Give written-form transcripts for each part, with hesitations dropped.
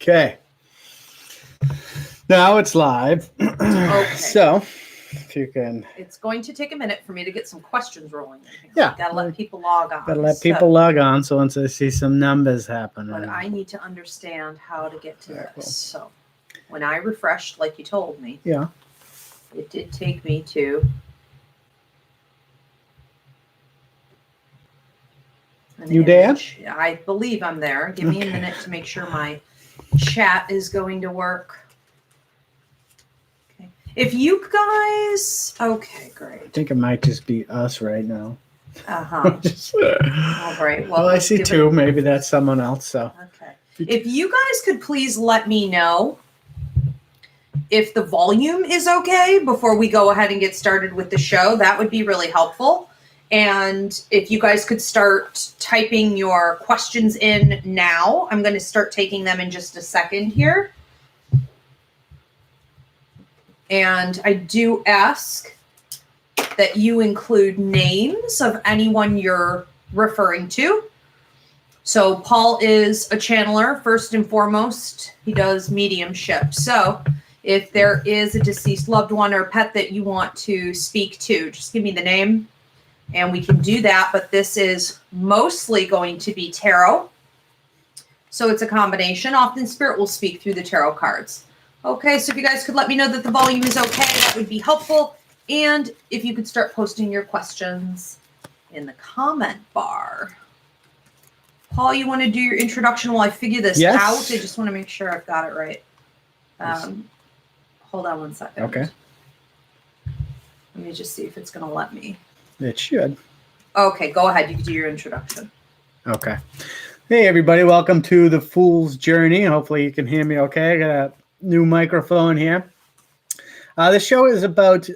Okay. Now it's live. Okay. So, if you can. It's going to take a minute for me to get some questions rolling in here. Yeah. Gotta let people log on. Gotta let people log on, so once I see some numbers happen. But I need to understand how to get to Very this. cool. So, when I refreshed, like you told me, Yeah. it did take me to You there? I believe I'm there. Give me a minute to make sure my chat is going to work. Okay. If you guys, okay, I great. think it might just be us right now. All right. Well, I see two. Maybe that's someone else. So. Okay. If you guys could please let me know if the volume is okay before we go ahead and get started with the show, that would be really helpful. And if you guys could start typing your questions in now, I'm going to start taking them in just a second here. And I do ask that you include names of anyone you're referring to. So Paul is a channeler, first and foremost. He does mediumship. So if there is a deceased loved one or pet that you want to speak to, just give me the name and we can do that. But this is mostly going to be tarot. So it's a combination. Often Spirit will speak through the tarot cards. Okay, so if you guys could let me know that the volume is okay, that would be helpful. And if you could start posting your questions in the comment bar. Paul, you want to do your introduction while I figure this out? I just want to make sure I've got it right. Hold on one second. Okay. Let me just see if it's going to let me. It should. Okay, go ahead. You can do your introduction. Okay. Hey, everybody. Welcome to The Fool's Journey. Hopefully you can hear me okay. I got a new microphone here. The show is about,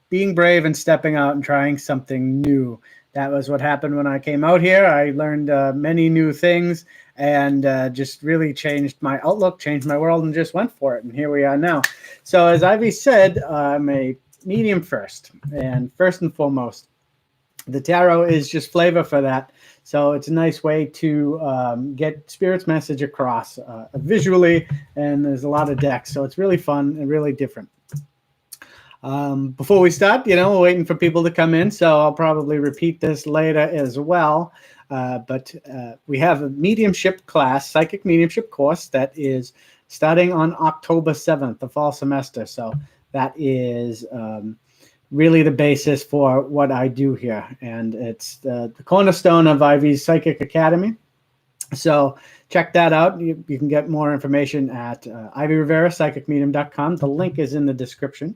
being brave and stepping out and trying something new. That was what happened when I came out here. I learned many new things and just really changed my outlook, changed my world, and just went for it. And here we are now. So as Ivy said, I'm a medium first. And first and foremost, the tarot is just flavor for that. So it's a nice way to get Spirit's message across visually. And there's a lot of decks. So it's really fun and really different. Before we start, we're waiting for people to come in, so I'll probably repeat this later as well. But we have a mediumship class, psychic mediumship course that is starting on October 7th, the fall semester. So that is really the basis for what I do here. And it's the cornerstone of Ivy's Psychic Academy. So check that out. You can get more information at ivyrivera.psychicmedium.com. The link is in the description.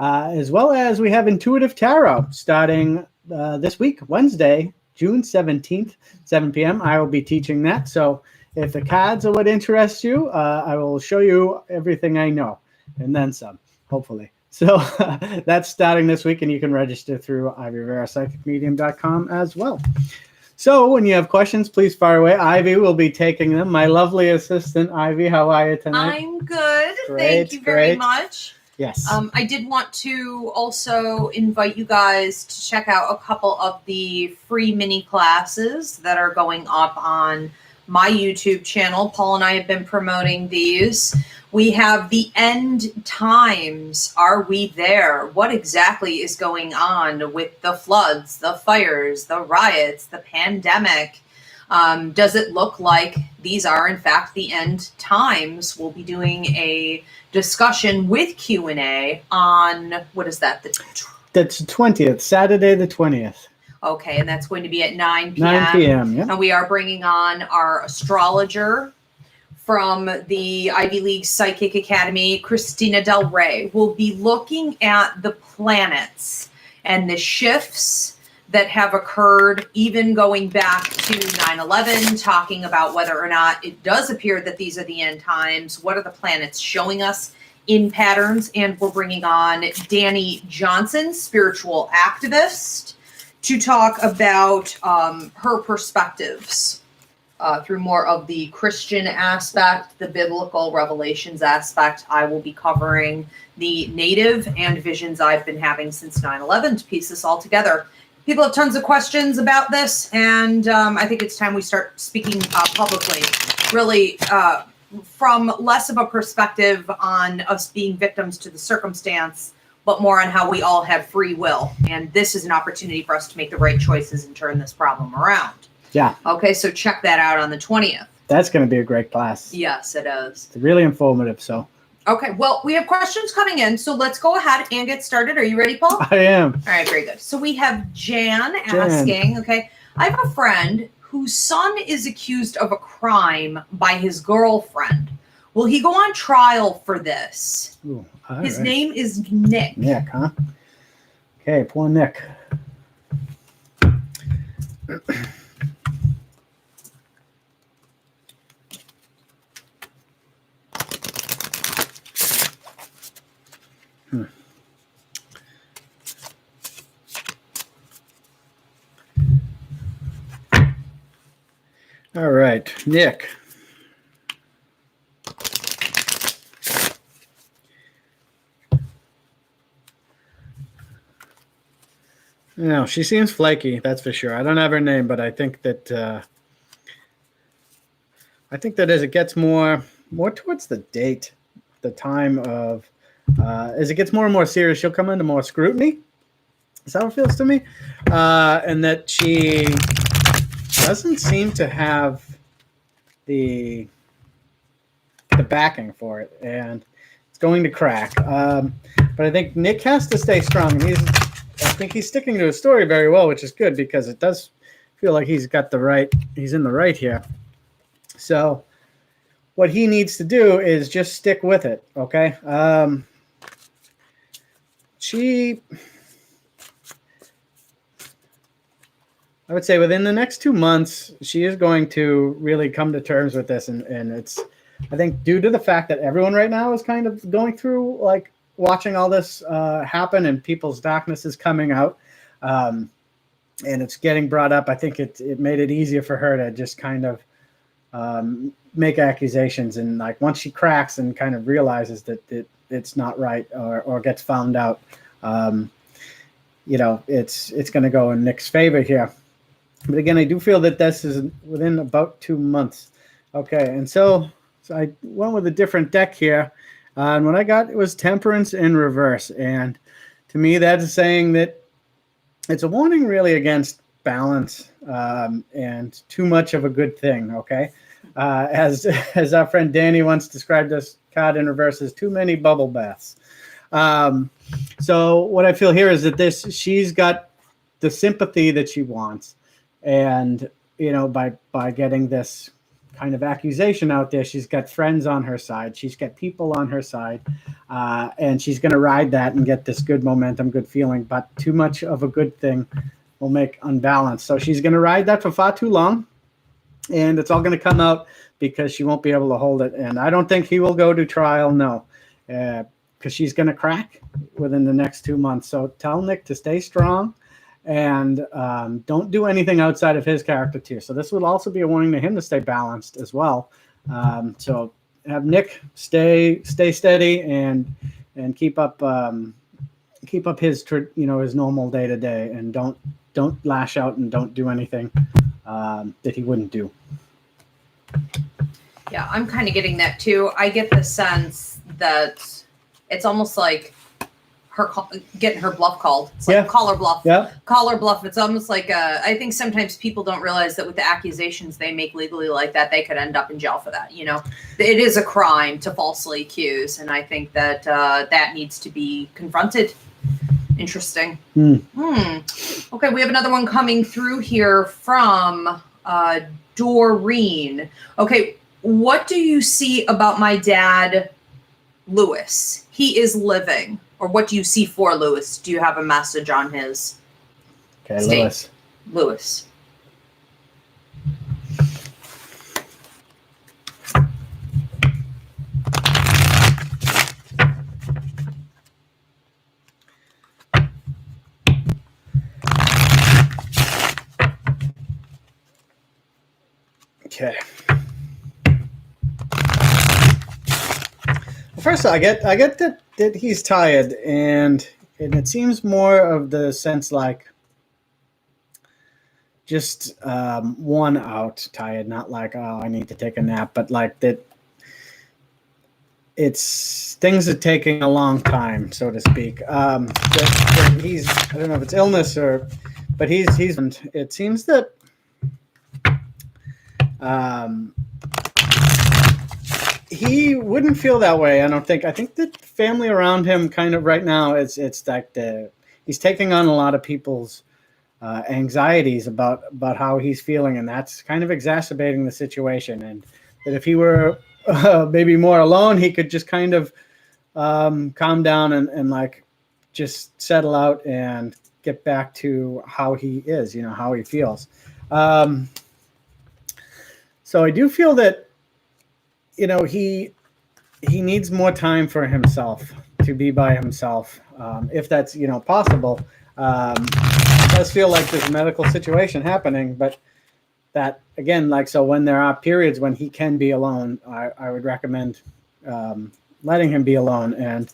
As well as we have Intuitive Tarot starting this week, Wednesday, June 17th, 7 p.m. I will be teaching that. So if the cards are what interests you, I will show you everything I know and then some, hopefully. So that's starting this week, and you can register through ivyrivera.psychicmedium.com as well. So when you have questions, please fire away. Ivy will be taking them. My lovely assistant, Ivy, how are you tonight? I'm good. Great, thank you very much. Yes. I did want to also invite you guys to check out a couple of the free mini classes that are going up on my YouTube channel. Paul and I have been promoting these. We have the end times. Are we there? What exactly is going on with the floods, the fires, the riots, the pandemic? Does it look like these are, in fact, the end times? We'll be doing a discussion with Q&A on, what is that? That's the 20th, Saturday the 20th. Okay, and that's going to be at 9 p.m. 9 p.m., yeah. And we are bringing on our astrologer from the Ivy League Psychic Academy, Christina Del Rey. We'll be looking at the planets and the shifts that have occurred, even going back to 9/11, talking about whether or not it does appear that these are the end times. What are the planets showing us in patterns? And we're bringing on Danny Johnson, spiritual activist, to talk about her perspectives through more of the Christian aspect, the biblical revelations aspect. I will be covering the native and visions I've been having since 9/11 to piece this all together. People have tons of questions about this, and I think it's time we start speaking publicly, really from less of a perspective on us being victims to the circumstance, but more on how we all have free will. And this is an opportunity for us to make the right choices and turn this problem around. Yeah. Okay, so check that out on the 20th. That's going to be a great class. Yes, it is. It's really informative, so. Okay, well, we have questions coming in, so let's go ahead and get started. Are you ready, Paul? I am. All right, very good. So we have Jan asking, okay, I have a friend whose son is accused of a crime by his girlfriend. Will he go on trial for this? Ooh, his name is Nick. Nick, huh? Okay, poor Nick. All right, Nick. No, she seems flaky, that's for sure. I don't have her name, but I think that as it gets more towards the date, the time of as it gets more and more serious, she'll come into more scrutiny. Is that what it feels to me? And that she doesn't seem to have the backing for it, and it's going to crack. But I think Nick has to stay strong. And I think he's sticking to his story very well, which is good because it does feel like he's in the right here. So what he needs to do is just stick with it, okay? I would say within the next 2 months, she is going to really come to terms with this. And it's, I think, due to the fact that everyone right now is kind of going through, like, watching all this happen and people's darkness is coming out. And it's getting brought up. I think it made it easier for her to just kind of make accusations. And, like, once she cracks and kind of realizes that it's not right or gets found out, it's going to go in Nick's favor here. But again, I do feel that this is within about 2 months. Okay, and so I went with a different deck here. And what I got was Temperance in reverse. And to me, that's saying that it's a warning really against balance and too much of a good thing, okay? As our friend Danny once described this card in reverse as too many bubble baths. So what I feel here is that she's got the sympathy that she wants. And, by getting this kind of accusation out there, she's got friends on her side. She's got people on her side. And she's going to ride that and get this good momentum, good feeling. But too much of a good thing will make unbalanced. So she's going to ride that for far too long. And it's all going to come out because she won't be able to hold it. And I don't think he will go to trial, no. Because she's going to crack within the next 2 months. So tell Nick to stay strong. And don't do anything outside of his character tier. So this would also be a warning to him to stay balanced as well. So have Nick stay steady and keep up his his normal day to day, and don't lash out and don't do anything that he wouldn't do. Yeah, I'm kind of getting that too. I get the sense that it's almost like her getting her bluff called. It's like call her bluff. Yeah. Call her bluff. It's almost like I think sometimes people don't realize that with the accusations they make legally like that, they could end up in jail for that. It is a crime to falsely accuse. And I think that that needs to be confronted. Interesting. Okay, we have another one coming through here from Doreen. Okay, what do you see about my dad, Lewis? He is living. Or what do you see for Lewis? Do you have a message on his state? Lewis. Okay. First, I get that he's tired, and it seems more of the sense like just worn out, tired, not like, oh, I need to take a nap, but like that things are taking a long time, so to speak. That he's, I don't know if it's illness but it seems that he wouldn't feel that way. I don't think. I think that family around him kind of right now, it's like he's taking on a lot of people's anxieties about how he's feeling, and that's kind of exacerbating the situation. And that if he were maybe more alone, he could just kind of calm down and like just settle out and get back to how he is, how he feels. So I do feel that, he needs more time for himself, to be by himself, if that's, possible. It does feel like there's a medical situation happening, but that, again, like, so when there are periods when he can be alone, I would recommend letting him be alone and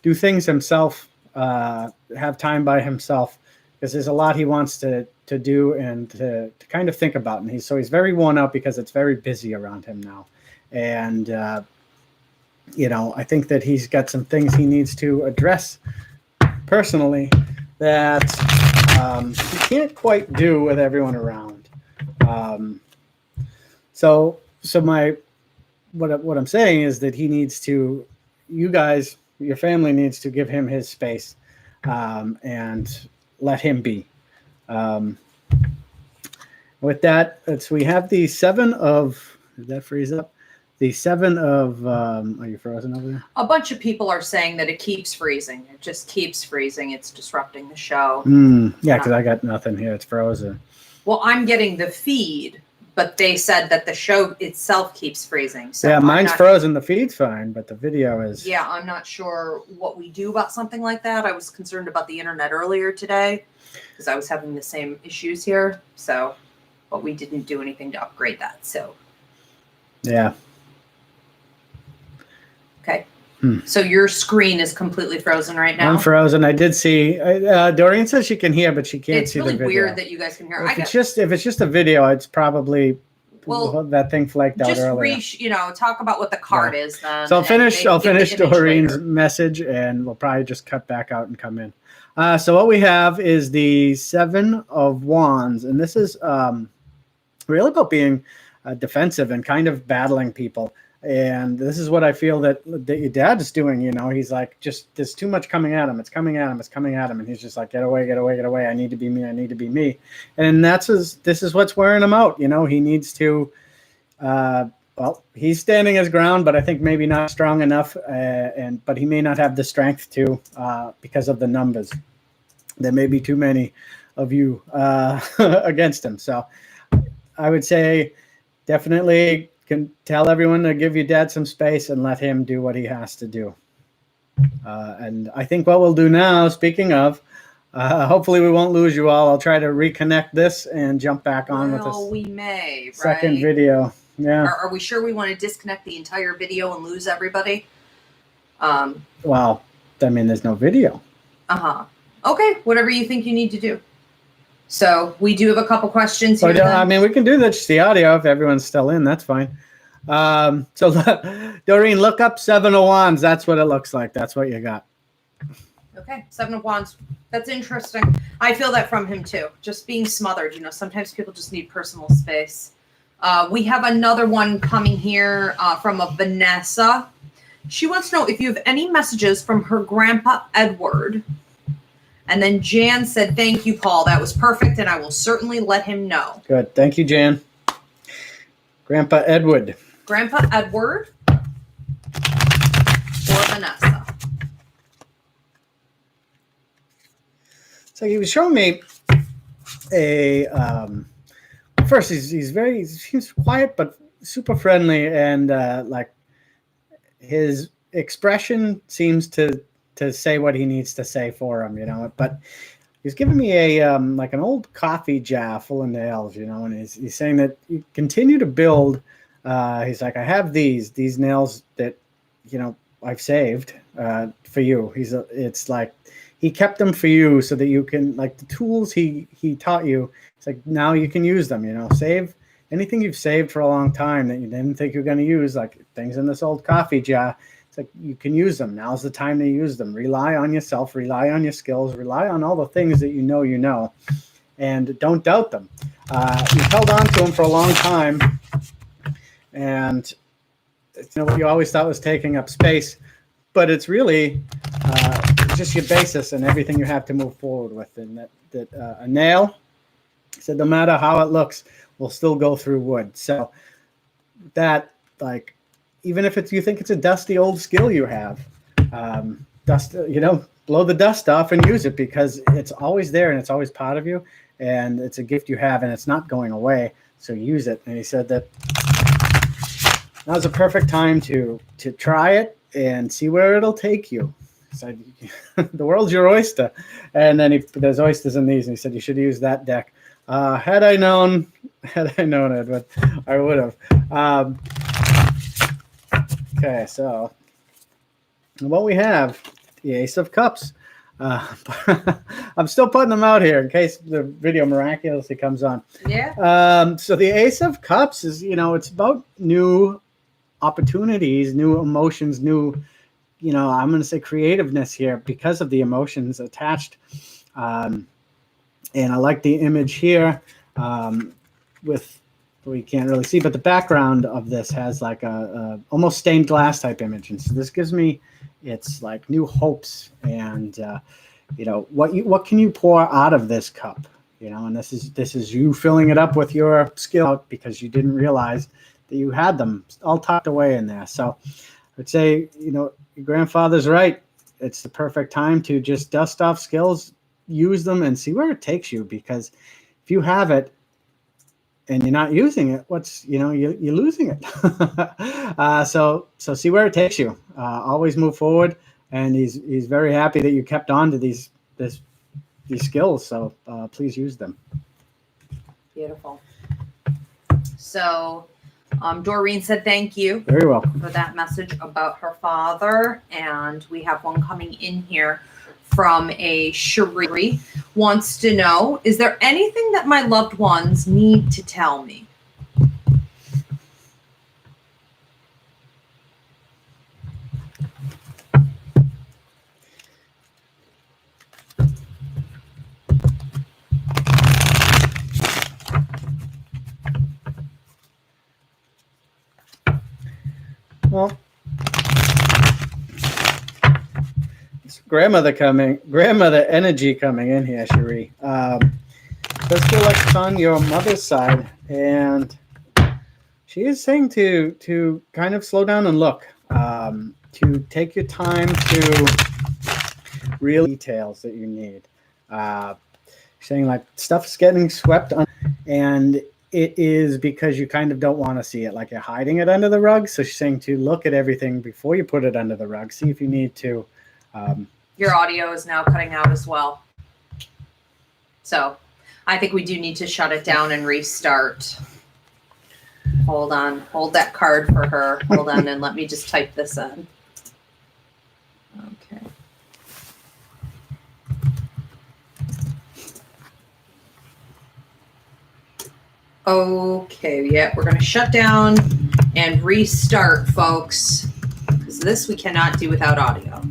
do things himself, have time by himself, because there's a lot he wants to do and to kind of think about. And he's very worn out because it's very busy around him now. And, I think that he's got some things he needs to address personally that he can't quite do with everyone around. So what I'm saying is that he needs to, you guys, your family needs to give him his space, and let him be. With that, we have the 7 of, did that freeze up? The 7 of, are you frozen over there? A bunch of people are saying that it keeps freezing. It just keeps freezing. It's disrupting the show. Yeah, because I got nothing here. It's frozen. Well, I'm getting the feed, but they said that the show itself keeps freezing. So yeah, mine's frozen. The feed's fine, but the video is. Yeah, I'm not sure what we do about something like that. I was concerned about the internet earlier today because I was having the same issues here. So, but we didn't do anything to upgrade that. So. Yeah. Okay. So your screen is completely frozen right now? I'm frozen. I did see. Doreen says she can hear, but she can't see the video. It's really weird that you guys can hear. If it's just a video, it's probably that thing flaked out earlier. Just talk about what the card is then. So I'll finish Doreen's message, and we'll probably just cut back out and come in. So what we have is the 7 of Wands, and this is really about being defensive and kind of battling people. And this is what I feel that your dad is doing. He's like, just there's too much coming at him. It's coming at him. It's coming at him. And he's just like, get away, get away, get away. I need to be me. I need to be me. And this is what's wearing him out. He needs to, he's standing his ground, but I think maybe not strong enough. But he may not have the strength to, because of the numbers. There may be too many of you against him. So I would say definitely can tell everyone to give your dad some space and let him do what he has to do. And I think what we'll do now, speaking of, hopefully we won't lose you all. I'll try to reconnect this and jump back on with this second video. Yeah. Are we sure we want to disconnect the entire video and lose everybody? Well, I mean, there's no video. Okay, whatever you think you need to do. So we do have a couple questions here. I mean, we can do that, just the audio if everyone's still in. That's fine. So Doreen, look up 7 of Wands. That's what it looks like. That's what you got. Okay, 7 of Wands. That's interesting. I feel that from him too. Just being smothered. Sometimes people just need personal space. We have another one coming here from a Vanessa. She wants to know if you have any messages from her grandpa Edward. And then Jan said, thank you, Paul. That was perfect, and I will certainly let him know. Good. Thank you, Jan. Grandpa Edward. Grandpa Edward or Vanessa? So he was showing me first, he seems quiet, but super friendly, and like his expression seems to say what he needs to say for him, but he's giving me a like an old coffee jar full of nails, and he's saying that you continue to build. He's like, I have these nails that I've saved for you. It's like he kept them for you so that you can, like the tools he taught you. It's like now you can use them. Save anything you've saved for a long time that you didn't think you're going to use, like things in this old coffee jar. It's like you can use them. Now's the time to use them. Rely on yourself. Rely on your skills. Rely on all the things that you know, and don't doubt them. You held on to them for a long time, and what you always thought was taking up space, but it's really just your basis and everything you have to move forward with. And that a nail, said, no matter how it looks, will still go through wood. So that, like, even if you think it's a dusty old skill you have, blow the dust off and use it, because it's always there and it's always part of you, and it's a gift you have and it's not going away. So use it. And he said that now's a perfect time to try it and see where it'll take you. He said, the world's your oyster. And then there's oysters in these, and he said you should use that deck. Had I known, Edward, I would have. Okay, so what we have, the Ace of Cups. I'm still putting them out here in case the video miraculously comes on. Yeah. So the Ace of Cups is, it's about new opportunities, new emotions, new, I'm going to say creativeness here because of the emotions attached. And I like the image here with, we can't really see, but the background of this has like a almost stained glass type image. And so this gives me, it's like new hopes and, what can you pour out of this cup? And this is you filling it up with your skill because you didn't realize that you had them all tucked away in there. So I would say, your grandfather's right. It's the perfect time to just dust off skills, use them, and see where it takes you. Because if you have it and you're not using it, you're losing it. So see where it takes you. Always move forward. And he's very happy that you kept on to these skills. So please use them. Beautiful. So Doreen said thank you. Very welcome. For that message about her father. And we have one coming in here from a Cherie. Wants to know, is there anything that my loved ones need to tell me? Well, it's grandmother energy coming in here, Cherie. Let's feel like it's on your mother's side, and she is saying to kind of slow down and look, to take your time to real details that you need. Saying like stuff's getting swept on, and it is because you kind of don't want to see it, like you're hiding it under the rug. So she's saying to look at everything before you put it under the rug. See if you need to. Your audio is now cutting out as well. So I think we do need to shut it down and restart. Hold on. Hold that card for her. Hold on, and let me just type this in. Okay. Okay, yeah, we're going to shut down and restart, folks, because this we cannot do without audio.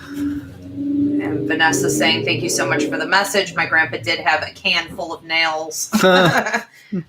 And Vanessa saying, thank you so much for the message. My grandpa did have a can full of nails.